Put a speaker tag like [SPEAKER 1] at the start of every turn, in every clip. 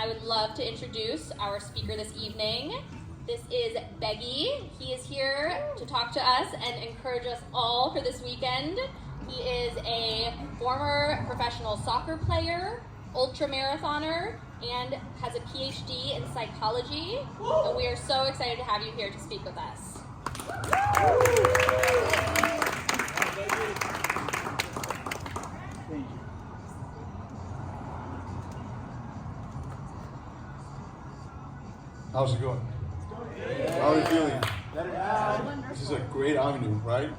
[SPEAKER 1] I would love to introduce our speaker this evening. This is Beggy. He is here to talk to us and encourage us all for this weekend. He is a former professional soccer player, ultra-marathoner, and has a PhD in psychology. And we are so excited to have you here to speak with us.
[SPEAKER 2] How's it going? How are you feeling? This is a great avenue, right?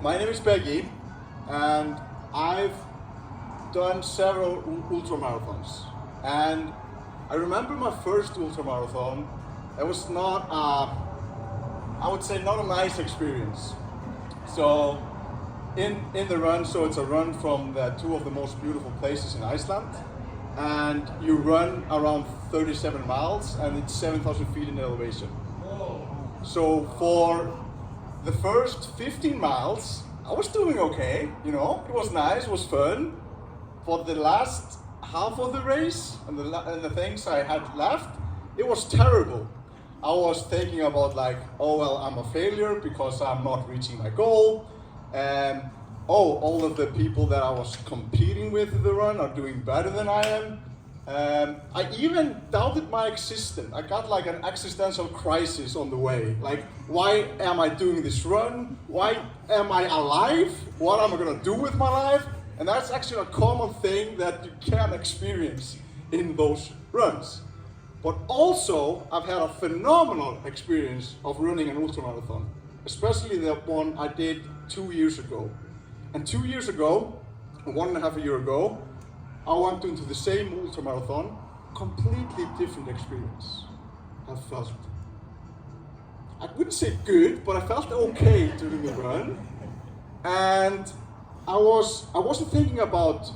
[SPEAKER 2] My name is Beggy, and I've done several ultramarathons. And I remember my first ultramarathon. It was not, I would say, not a nice experience. So, in the run, so it's a run from two of the most beautiful places in Iceland. And you run around 37 miles and it's 7,000 feet in elevation. So for the first 15 miles, I was doing okay, you know, it was nice, it was fun. For the last half of the race and the things I had left, it was terrible. I was thinking about like, oh well, I'm a failure because I'm not reaching my goal. All of the people that I was competing with in the run are doing better than I am. I even doubted my existence. I got like an existential crisis on the way. Like, why am I doing this run? Why am I alive? What am I gonna do with my life? And that's actually a common thing that you can experience in those runs. But also, I've had a phenomenal experience of running an ultramarathon, especially the one I did 2 years ago. And 2 years ago, 1.5 years ago, I went into the same ultramarathon, completely different experience. I felt, I wouldn't say good, but I felt okay during the run. And I wasn't thinking about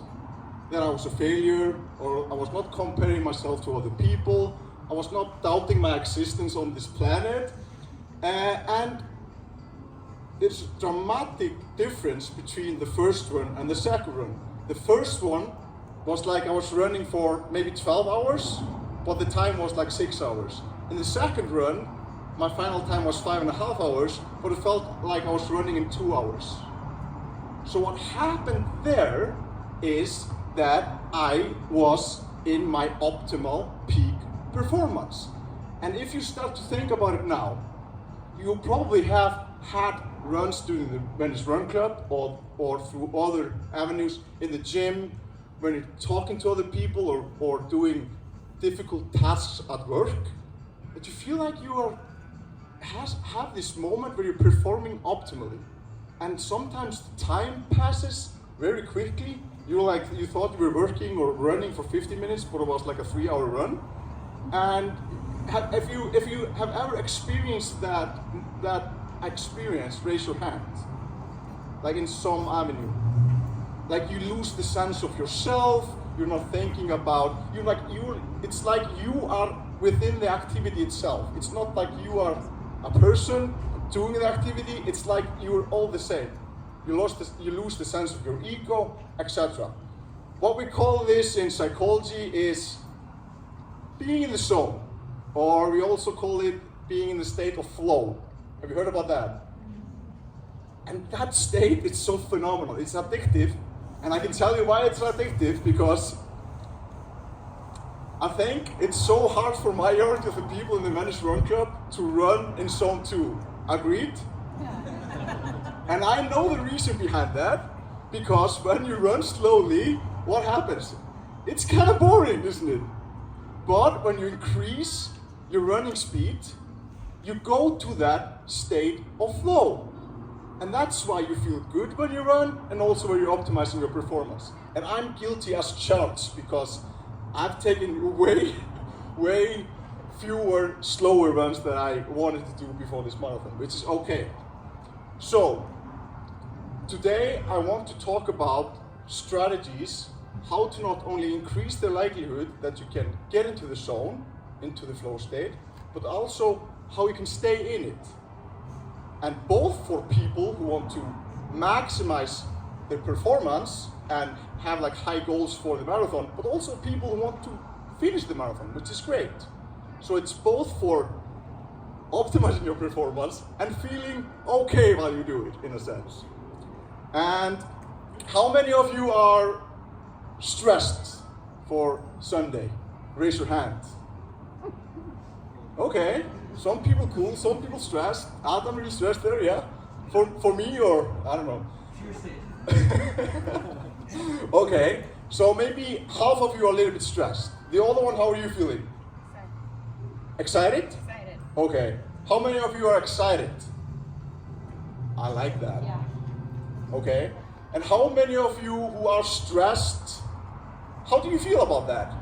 [SPEAKER 2] that I was a failure, or I was not comparing myself to other people. I was not doubting my existence on this planet. And there's a dramatic difference between the first run and the second run. The first one was like I was running for maybe 12 hours, but the time was like 6 hours. In the second run, my final time was 5.5 hours, but it felt like I was running in 2 hours. So what happened there is that I was in my optimal peak performance. And if you start to think about it now, you probably have had runs during the Venice Run Club or through other avenues in the gym, when you're talking to other people or doing difficult tasks at work, that you feel like you have this moment where you're performing optimally. And sometimes the time passes very quickly. You thought you were working or running for 50 minutes, but it was like a 3-hour run. And if you have ever experienced that experience, raise your hand. Like in some avenue. Like you lose the sense of yourself, you're not thinking about, it's like you are within the activity itself. It's not like you are a person doing the activity, it's like you're all the same. You lose the sense of your ego, etc. What we call this in psychology is being in the zone, or we also call it being in the state of flow. Have you heard about that? And that state is so phenomenal. It's addictive, and I can tell you why it's addictive, because I think it's so hard for majority of the people in the Venice Run Club to run in zone 2. Agreed? And I know the reason behind that, because when you run slowly, what happens? It's kind of boring, isn't it? But when you increase your running speed, you go to that state of flow. And that's why you feel good when you run, and also when you're optimizing your performance. And I'm guilty as charged, because I've taken way fewer slower runs than I wanted to do before this marathon, which is okay. So, today I want to talk about strategies, how to not only increase the likelihood that you can get into the zone, into the flow state, but also how you can stay in it. And both for people who want to maximize their performance and have like high goals for the marathon, but also people who want to finish the marathon, which is great. So it's both for optimizing your performance and feeling okay while you do it, in a sense. And how many of you are stressed for Sunday? Raise your hand. Okay, some people cool, some people stressed. Adam really stressed there, yeah? For me, or I don't know. Okay, so maybe half of you are a little bit stressed. The other one, how are you feeling? Excited?
[SPEAKER 3] Excited.
[SPEAKER 2] Okay. How many of you are excited? I like that.
[SPEAKER 1] Yeah.
[SPEAKER 2] Okay. And how many of you who are stressed, how do you feel about that?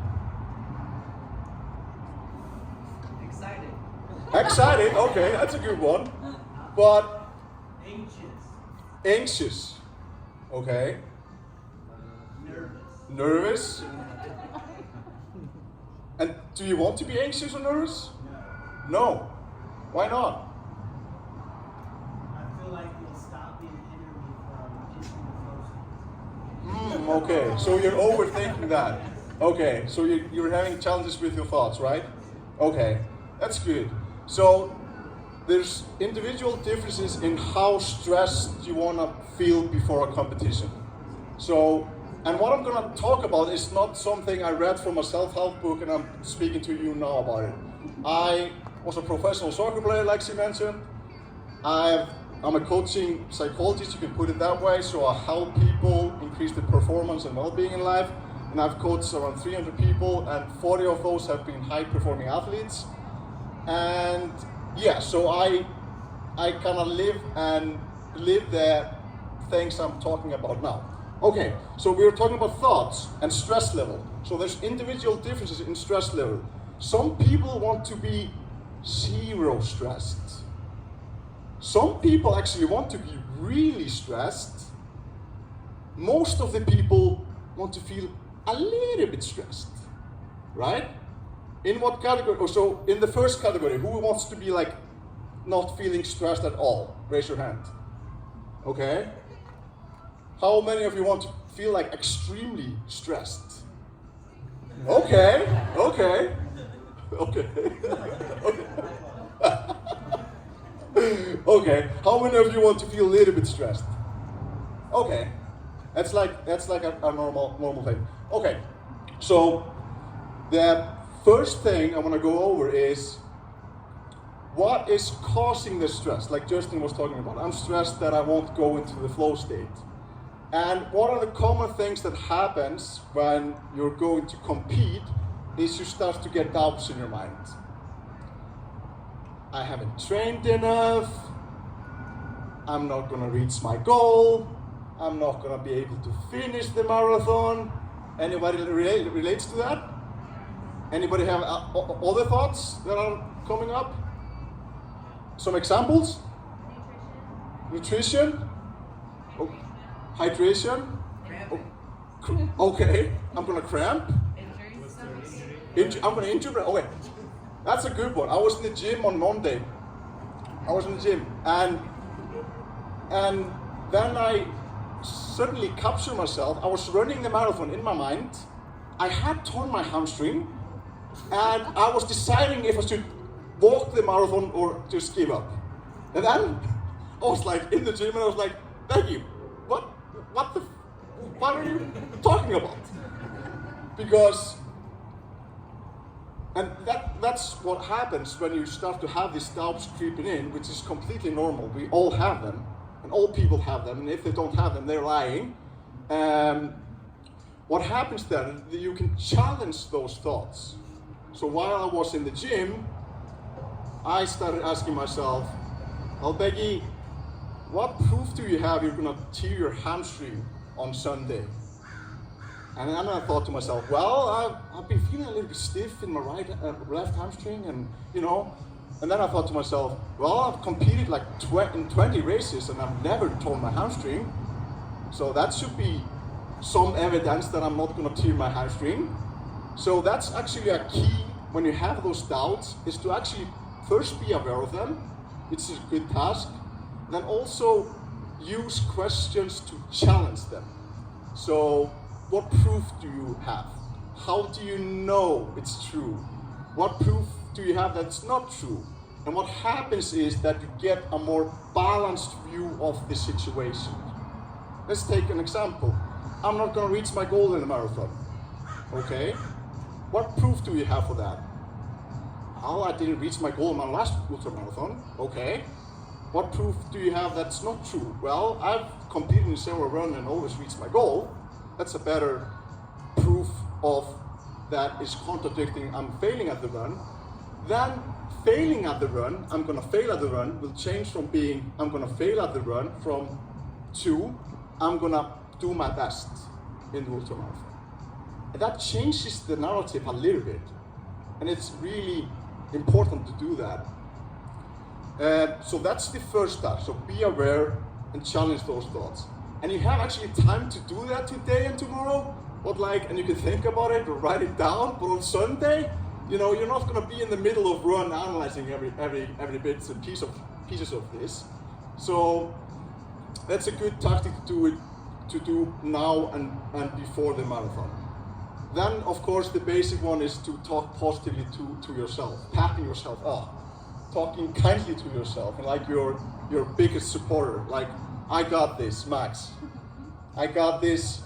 [SPEAKER 3] Excited.
[SPEAKER 2] Excited, okay, that's a good one. But anxious. Okay. Nervous. And do you want to be anxious or nervous? No. Why not?
[SPEAKER 4] I feel like you'll stop being interviewed from issuing the flow.
[SPEAKER 2] Okay, so you're overthinking that. Okay, so you're having challenges with your thoughts, right? Okay, that's good. So there's individual differences in how stressed you want to feel before a competition. So, and what I'm going to talk about is not something I read from a self-help book and I'm speaking to you now about it. I was a professional soccer player, like she mentioned. I'm a coaching psychologist, you can put it that way, so I help people increase their performance and well-being in life. And I've coached around 300 people, and 40 of those have been high-performing athletes. And yeah, so I kind of live the things I'm talking about now. Okay, so we're talking about thoughts and stress level. So there's individual differences in stress level. Some people want to be zero stressed. Some people actually want to be really stressed. Most of the people want to feel a little bit stressed, right? In what category? So in the first category, who wants to be like not feeling stressed at all? Raise your hand. Okay. How many of you want to feel like extremely stressed? Okay, okay, okay, okay. Okay, how many of you want to feel a little bit stressed? Okay, that's like a normal thing. Okay, so the first thing I want to go over is what is causing the stress, like Justin was talking about. I'm stressed that I won't go into the flow state. And one of the common things that happens when you're going to compete is you start to get doubts in your mind. I haven't trained enough. I'm not going to reach my goal. I'm not going to be able to finish the marathon. Anybody relates to that? Anybody have other thoughts that are coming up? Some examples? Nutrition? Oh, hydration? Oh, okay, I'm going to cramp. I'm going to injure. Okay, that's a good one. I was in the gym on Monday. And then I suddenly captured myself. I was running the marathon in my mind. I had torn my hamstring, and I was deciding if I should walk the marathon or just give up. And then I was like in the gym, and I was like, Becky, what are you talking about? Because, and that's what happens when you start to have these doubts creeping in, which is completely normal. We all have them, and all people have them, and if they don't have them, they're lying. What happens then, you can challenge those thoughts. So while I was in the gym, I started asking myself, well, Becky, what proof do you have you're gonna tear your hamstring on Sunday? And then I thought to myself, well, I've been feeling a little bit stiff in my left hamstring, and you know. And then I thought to myself, well, I've competed like in 20 races and I've never torn my hamstring, so that should be some evidence that I'm not going to tear my hamstring. So that's actually a key when you have those doubts, is to actually first be aware of them, which is a good task. Then also use questions to challenge them. So, what proof do you have? How do you know it's true? What proof do you have that it's not true? And what happens is that you get a more balanced view of the situation. Let's take an example. I'm not going to reach my goal in the marathon. Okay? What proof do you have for that? Oh, I didn't reach my goal in my last ultramarathon. Okay. What proof do you have that's not true? Well, I've competed in several runs and always reached my goal. That's a better proof of that is contradicting I'm failing at the run. Then failing at the run, I'm gonna fail at the run, will change from being I'm gonna fail at the run to I'm gonna do my best in the ultramarathon. And that changes the narrative a little bit. And it's really important to do that. So that's the first step. So be aware and challenge those thoughts. And you have actually time to do that today and tomorrow. And you can think about it or write it down. But on Sunday, you're not going to be in the middle of run analyzing every bits and pieces of this. So that's a good tactic to do now and before the marathon. Then, of course, the basic one is to talk positively to yourself, patting yourself up, talking kindly to yourself, and like your biggest supporter. Like, I got this, Max. I got this.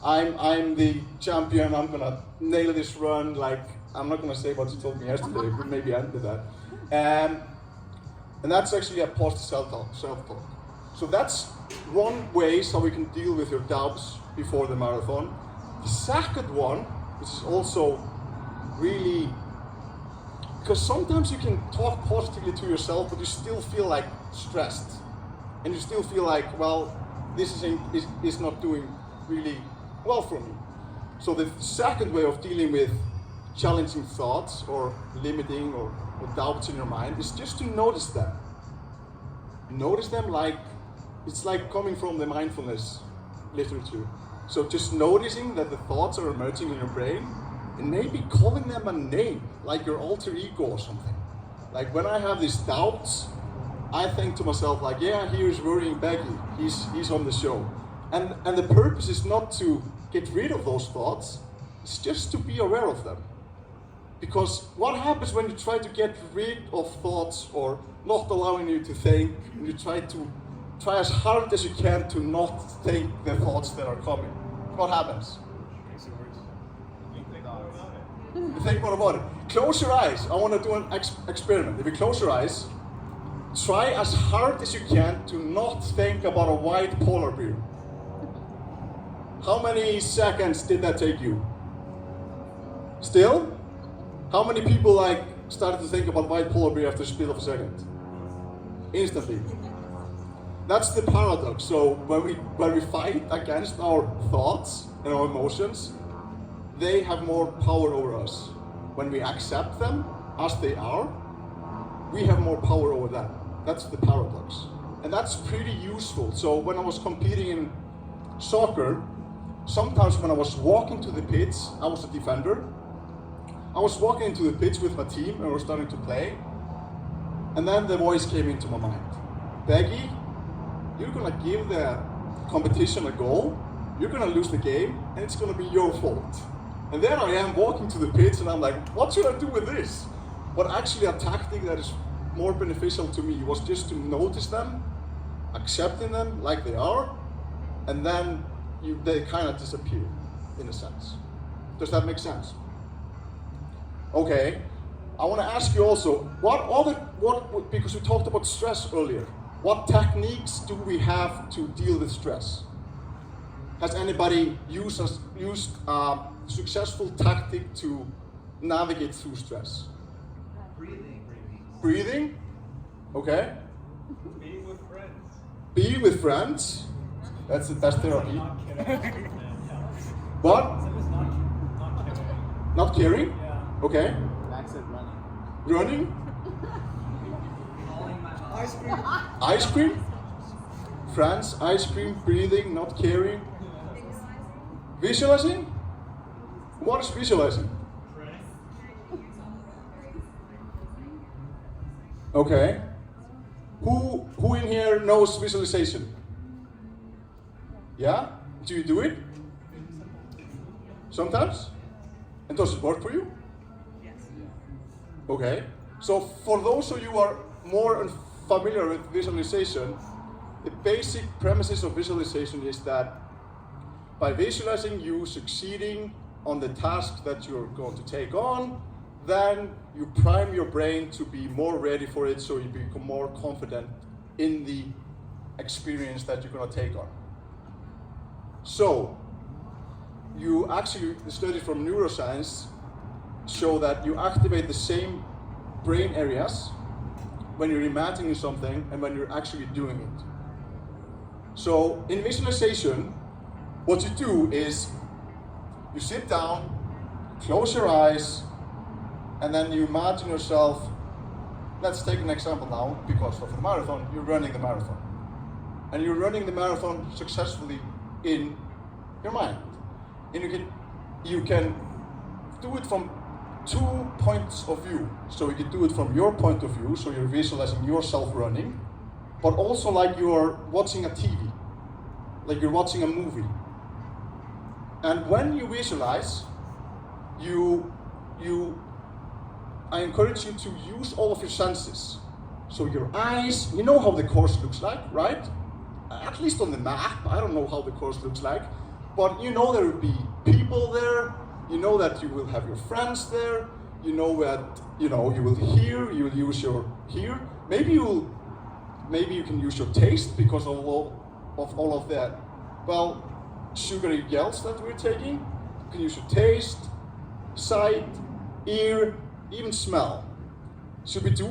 [SPEAKER 2] I'm the champion. I'm gonna nail this run. Like, I'm not gonna say what you told me yesterday, but maybe I did that. And that's actually a positive self-talk. So that's one way so we can deal with your doubts before the marathon. The second one, which is also really, because sometimes you can talk positively to yourself, but you still feel like stressed. And you still feel like, well, this is not doing really well for me. So the second way of dealing with challenging thoughts or limiting or doubts in your mind is just to notice them. Notice them like, it's like coming from the mindfulness literature. So just noticing that the thoughts are emerging in your brain and maybe calling them a name, like your alter ego or something. Like when I have these doubts, I think to myself like, yeah, here's worrying Becky, he's on the show. And the purpose is not to get rid of those thoughts, it's just to be aware of them. Because what happens when you try to get rid of thoughts or not allowing you to think, and you try as hard as you can to not think the thoughts that are coming? What happens? You think more about it. Close your eyes. I want to do an experiment. If you close your eyes, try as hard as you can to not think about a white polar bear. How many seconds did that take you? Still? How many people started to think about white polar bear after a split of a second? Instantly. That's the paradox. So when we fight against our thoughts and our emotions, they have more power over us. When we accept them as they are, we have more power over them. That's the paradox. And that's pretty useful. So when I was competing in soccer, sometimes when I was walking to the pitch, I was a defender. I was walking into the pitch with my team and we were starting to play. And then the voice came into my mind. Beggy, you're gonna give the competition a goal, you're gonna lose the game, and it's gonna be your fault. And then I am walking to the pitch and I'm like, what should I do with this? But actually a tactic that is more beneficial to me was just to notice them, accepting them like they are, and then they kind of disappear, in a sense. Does that make sense? Okay, I want to ask you also, because we talked about stress earlier, what techniques do we have to deal with stress? Has anybody used a successful tactic to navigate through stress?
[SPEAKER 3] Breathing.
[SPEAKER 2] Breathing? Okay.
[SPEAKER 3] Being with friends.
[SPEAKER 2] Be with friends. That's the best therapy.
[SPEAKER 3] Not caring.
[SPEAKER 2] What?
[SPEAKER 3] Not caring.
[SPEAKER 2] Not caring?
[SPEAKER 3] Yeah.
[SPEAKER 2] Okay.
[SPEAKER 4] Max said running.
[SPEAKER 2] Running?
[SPEAKER 3] Calling my mom.
[SPEAKER 4] Ice cream.
[SPEAKER 2] Ice cream? Friends, ice cream, breathing, not caring. Visualizing? What is visualizing? Okay. Who in here knows visualization? Yeah? Do you do it? Sometimes? And does it work for you?
[SPEAKER 4] Yes.
[SPEAKER 2] Okay. So for those of you who are more familiar with visualization, the basic premises of visualization is that by visualizing you succeeding on the task that you're going to take on, then you prime your brain to be more ready for it, so you become more confident in the experience that you're going to take on. So, the studies from neuroscience show that you activate the same brain areas when you're imagining something and when you're actually doing it. So, in visualization, what you do is you sit down, close your eyes, and then you imagine yourself. Let's take an example now, because of the marathon, you're running the marathon. And you're running the marathon successfully in your mind. And you can do it from 2 points of view. So you can do it from your point of view, so you're visualizing yourself running, but also like you're watching a TV, like you're watching a movie. And when you visualize, I encourage you to use all of your senses. So your eyes, you know how the course looks like, right? At least on the map, I don't know how the course looks like, but you know there will be people there, you know that you will have your friends there, you know that, you will hear, you will use your hear. Maybe you can use your taste because of all of that, well, sugary gels that we're taking. You can use your taste, sight, ear, even smell. Should we do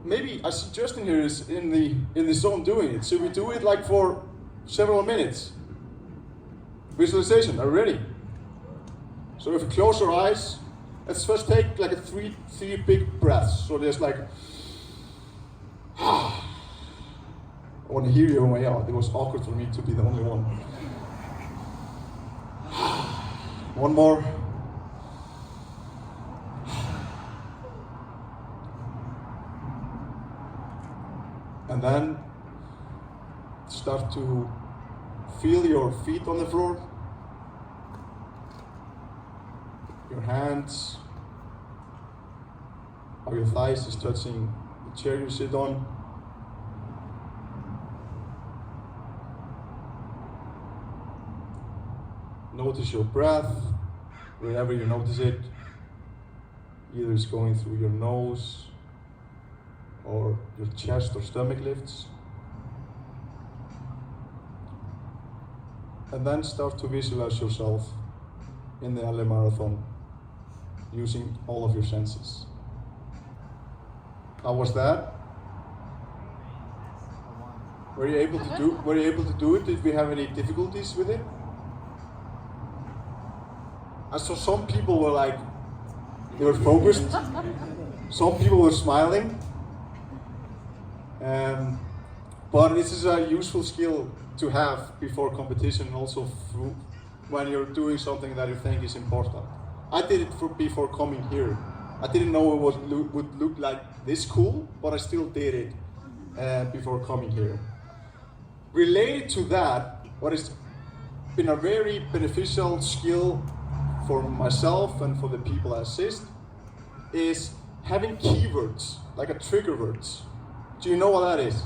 [SPEAKER 2] maybe I see Justin here is in the zone doing it. Should we do it like for several minutes? Visualization, are you ready? So if you close your eyes, let's first take like three big breaths. So there's like, I want to hear you on my way out. It was awkward for me to be the only one. One more. And then start to feel your feet on the floor, your hands, how your thighs is touching the chair you sit on. Notice your breath, wherever you notice it. Either it's going through your nose, or your chest or stomach lifts. And then start to visualize yourself in the LA Marathon using all of your senses. How was that? Were you able to do it? Did we have any difficulties with it? I saw some people were like, they were focused. Some people were smiling. But this is a useful skill to have before competition, and also when you're doing something that you think is important. I did it before coming here. I didn't know it would look like this cool, but I still did it before coming here. Related to that, what has been a very beneficial skill for myself and for the people I assist is having keywords, like a trigger words. Do you know what that is?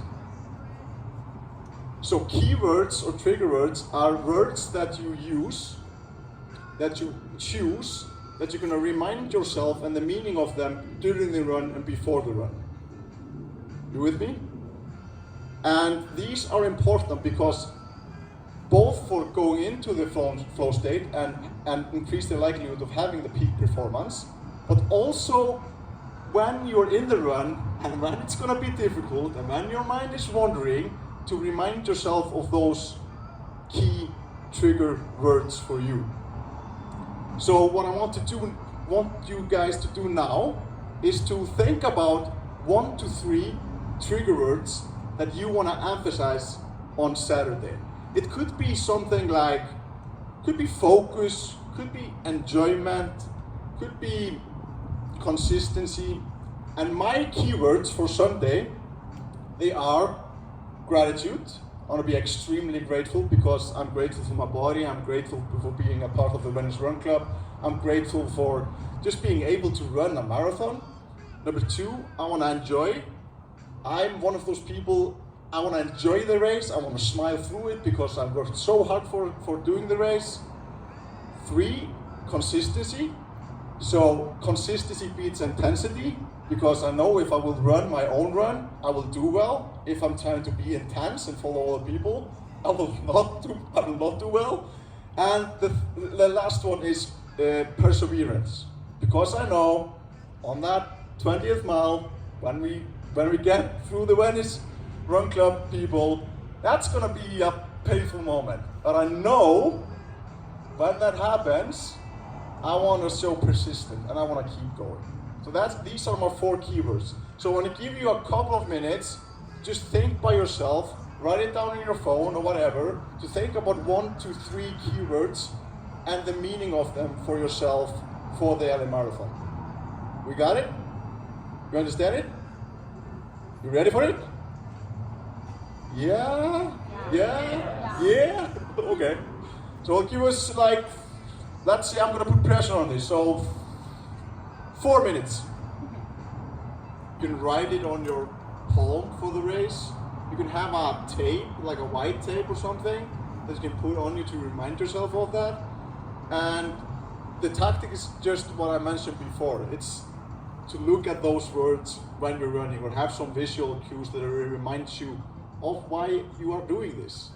[SPEAKER 2] So keywords or trigger words are words that you use, that you choose, that you're going to remind yourself and the meaning of them during the run and before the run. You with me? And these are important because both for going into the flow state and increase the likelihood of having the peak performance, but also when you're in the run and when it's going to be difficult and when your mind is wandering, to remind yourself of those key trigger words for you. So what I want you guys to do now is to think about 1 to 3 trigger words that you want to emphasize on Saturday. It could be something like, could be focus, could be enjoyment, could be consistency. And my keywords for Sunday, they are gratitude, I want to be extremely grateful because I'm grateful for my body, I'm grateful for being a part of the Venice Run Club, I'm grateful for just being able to run a marathon. Number two, I want to enjoy. I'm one of those people, I want to enjoy the race, I want to smile through it because I've worked so hard for doing the race. Three, consistency. So consistency beats intensity because I know if I will run my own run, I will do well. If I'm trying to be intense and follow other people, I will not do well. And the last one is perseverance, because I know on that 20th mile, when we get through the Venice Run Club people, that's gonna be a painful moment. But I know when that happens, I want to show persistent and I want to keep going. So these are my 4 keywords. So when I give you a couple of minutes, just think by yourself, write it down on your phone or whatever, to think about 1 to 3 keywords and the meaning of them for yourself for the LA Marathon. We got it? You understand it? You ready for it? Yeah? Yeah? Okay. So I'll give us like, let's say I'm gonna put pressure on this. So 4 minutes. You can write it on your palm for the race. You can have a tape, like a white tape or something, that you can put on you to remind yourself of that. And the tactic is just what I mentioned before. It's to look at those words when you're running or have some visual cues that remind you of why you are doing this.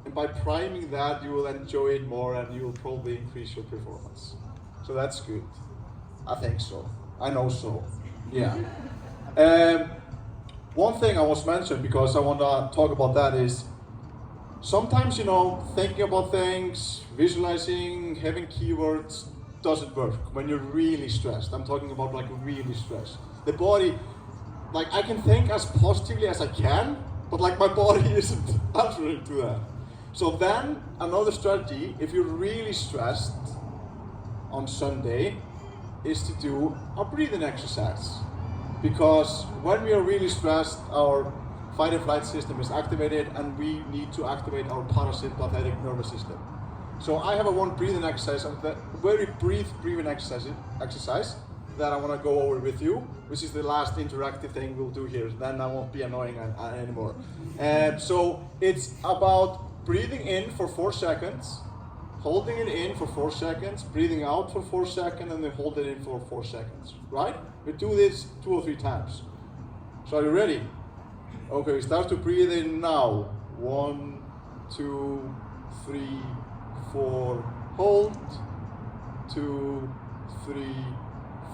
[SPEAKER 2] And by priming that, you will enjoy it more and you will probably increase your performance. So that's good. I think so. I know so. Yeah. One thing I was mentioned, because I want to talk about that, is sometimes, thinking about things, visualizing, having keywords doesn't work when you're really stressed. I'm talking about like really stressed. The body, like I can think as positively as I can, but like my body isn't answering to that. So then another strategy, if you're really stressed on Sunday, is to do a breathing exercise. Because when we are really stressed, our fight and flight system is activated and we need to activate our parasympathetic nervous system. So I have a one breathing exercise, a very brief breathing exercise that I want to go over with you, which is the last interactive thing we'll do here. Then I won't be annoying anymore. So it's about breathing in for 4 seconds, holding it in for 4 seconds, breathing out for 4 seconds, and then hold it in for 4 seconds, right? We do this 2 or 3 times. So are you ready? Okay, we start to breathe in now. 1, 2, 3, 4, hold. 2, 3,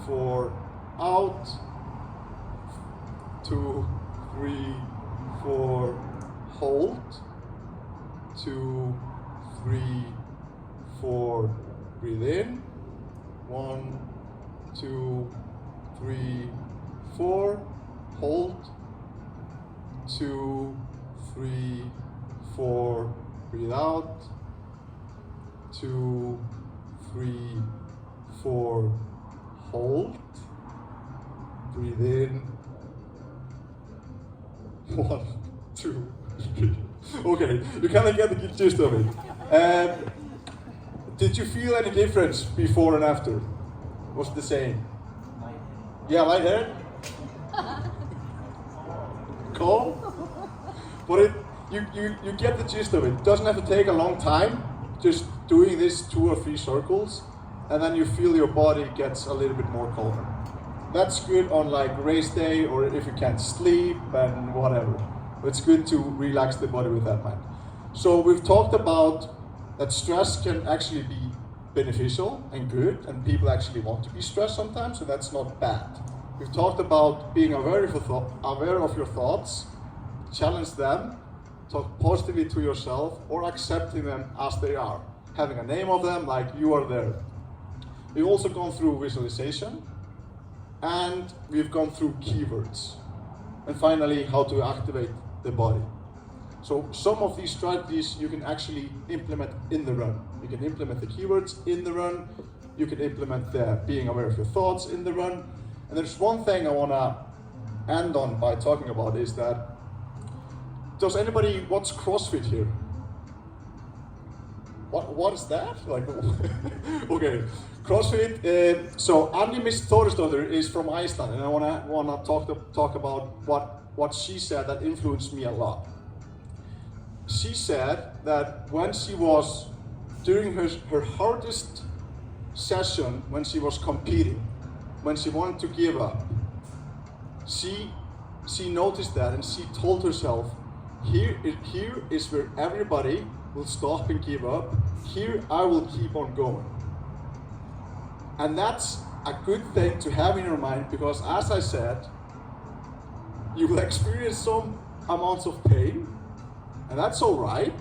[SPEAKER 2] 4, out. 2, 3, 4, hold. 2, 3, 4, breathe in. 1, 2, 3, 4, hold. 2, 3, 4, breathe out. 2, 3, 4, hold. Breathe in. 1, 2, 3. Okay, you kind of get the gist of it. Did you feel any difference before and after? Was it the same? Yeah, lightheaded? Calm? But you get the gist of it. It doesn't have to take a long time. Just doing this 2 or 3 circles, and then you feel your body gets a little bit more calmer. That's good on like race day or if you can't sleep and whatever. It's good to relax the body with that mind. So we've talked about that stress can actually be beneficial and good, and people actually want to be stressed sometimes, so that's not bad. We've talked about being aware of your thoughts, challenge them, talk positively to yourself, or accepting them as they are, having a name of them like you are there. We've also gone through visualization, and we've gone through keywords, and finally how to activate the body. So some of these strategies you can actually implement in the run. You can implement the keywords in the run, you can implement the being aware of your thoughts in the run. And there's one thing I want to end on by talking about is that does anybody watch CrossFit here? What is that? Like, okay, CrossFit. So Andy Miss Thorisdóttir is from Iceland, and I wanna talk about what she said that influenced me a lot. She said that when she was during her hardest session, when she was competing, when she wanted to give up, she noticed that and she told herself, here is where everybody will stop and give up. Here I will keep on going. And that's a good thing to have in your mind, because as I said, you will experience some amounts of pain, and that's all right.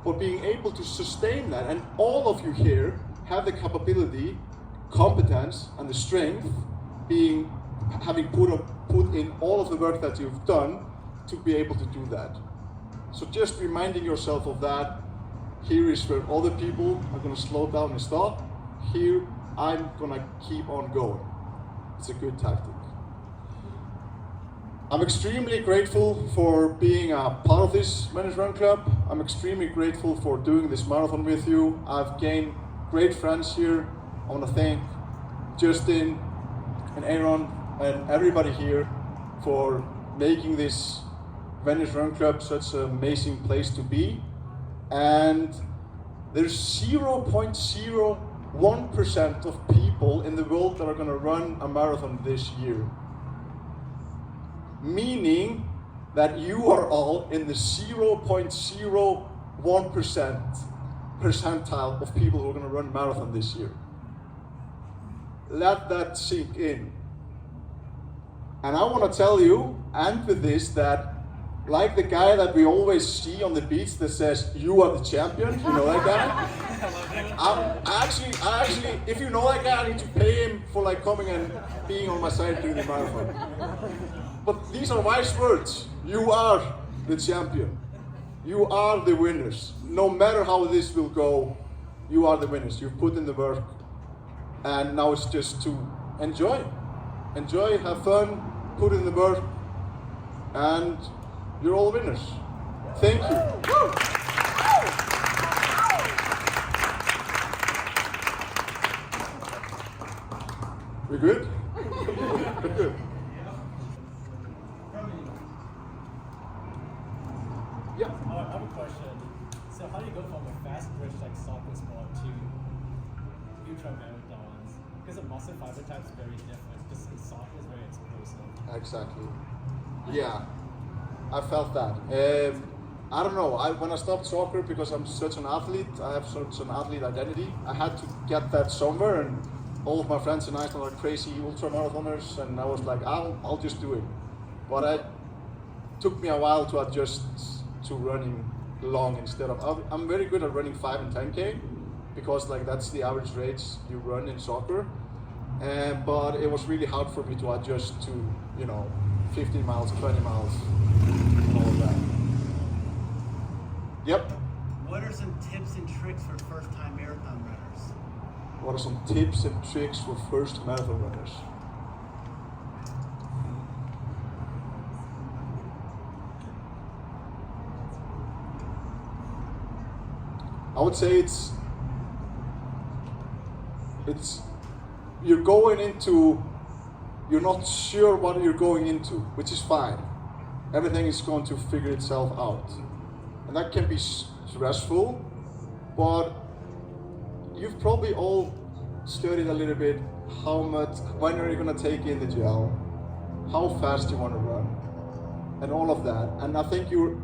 [SPEAKER 2] But being able to sustain that, and all of you here have the capability, competence, and the strength, having put in all of the work that you've done to be able to do that. So just reminding yourself of that. Here is where other people are going to slow down and stop. Here, I'm going to keep on going. It's a good tactic. I'm extremely grateful for being a part of this Venice Run Club. I'm extremely grateful for doing this marathon with you. I've gained great friends here. I want to thank Justin and Aaron and everybody here for making this Venice Run Club such an amazing place to be. And there's 0.01% of people in the world that are going to run a marathon this year. Meaning that you are all in the 0.01% percentile of people who are going to run a marathon this year. Let that sink in. And I want to tell you, and with this, that like the guy that we always see on the beach that says, "You are the champion," you know that guy? I actually, if you know that guy, I need to pay him for like coming and being on my side during the marathon. But these are wise words. You are the champion. You are the winners. No matter how this will go, you are the winners. You've put in the work, and now it's just to enjoy. Enjoy, have fun, put in the work, and you're all winners. Thank you. We good? Good. Yeah.
[SPEAKER 5] I have a question. So how do you go from a fast twitch like soccer sport to ultra marathons? Because the muscle fiber type is very different. Because soccer is very explosive.
[SPEAKER 2] Exactly. Yeah, I felt that. I don't know. When I stopped soccer, because I'm such an athlete, I have such an athlete identity. I had to get that somewhere, and all of my friends in Iceland are crazy ultra marathoners, and I was like, I'll just do it. But it took me a while to adjust to running long instead of. I'm very good at running 5 and 10K, because like that's the average rates you run in soccer. But it was really hard for me to adjust to 15 miles, 20 miles, and all of that. Yep.
[SPEAKER 4] What are some tips and tricks for first-time marathon runners?
[SPEAKER 2] What are some tips and tricks for first marathon runners? I would say it's you're going into, you're not sure what you're going into, which is fine. Everything is going to figure itself out. And that can be stressful, but you've probably all studied a little bit when are you going to take in the gel, how fast you want to run, and all of that. And I think you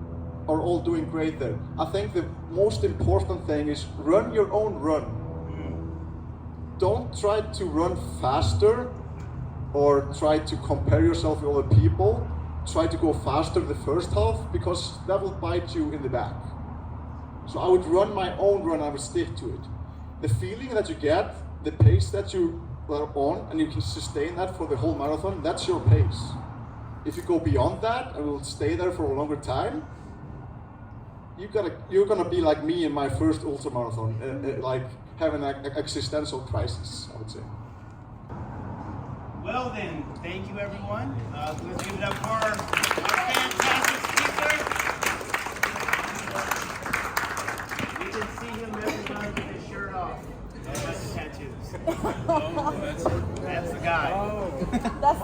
[SPEAKER 2] are all doing great there. I think the most important thing is run your own run. Don't try to run faster or try to compare yourself with other people. Try to go faster the first half, because that will bite you in the back. So I would run my own run, I would stick to it. The feeling that you get, the pace that you are on, and you can sustain that for the whole marathon, that's your pace. If you go beyond that and will stay there for a longer time, you're gonna be like me in my first ultra marathon, like having an existential crisis, I would say.
[SPEAKER 4] Well then, thank you everyone. Let's give it up for our fantastic speaker. Don't like the tattoos.
[SPEAKER 3] Oh, that's
[SPEAKER 4] That's the guy.
[SPEAKER 3] Oh.
[SPEAKER 6] That's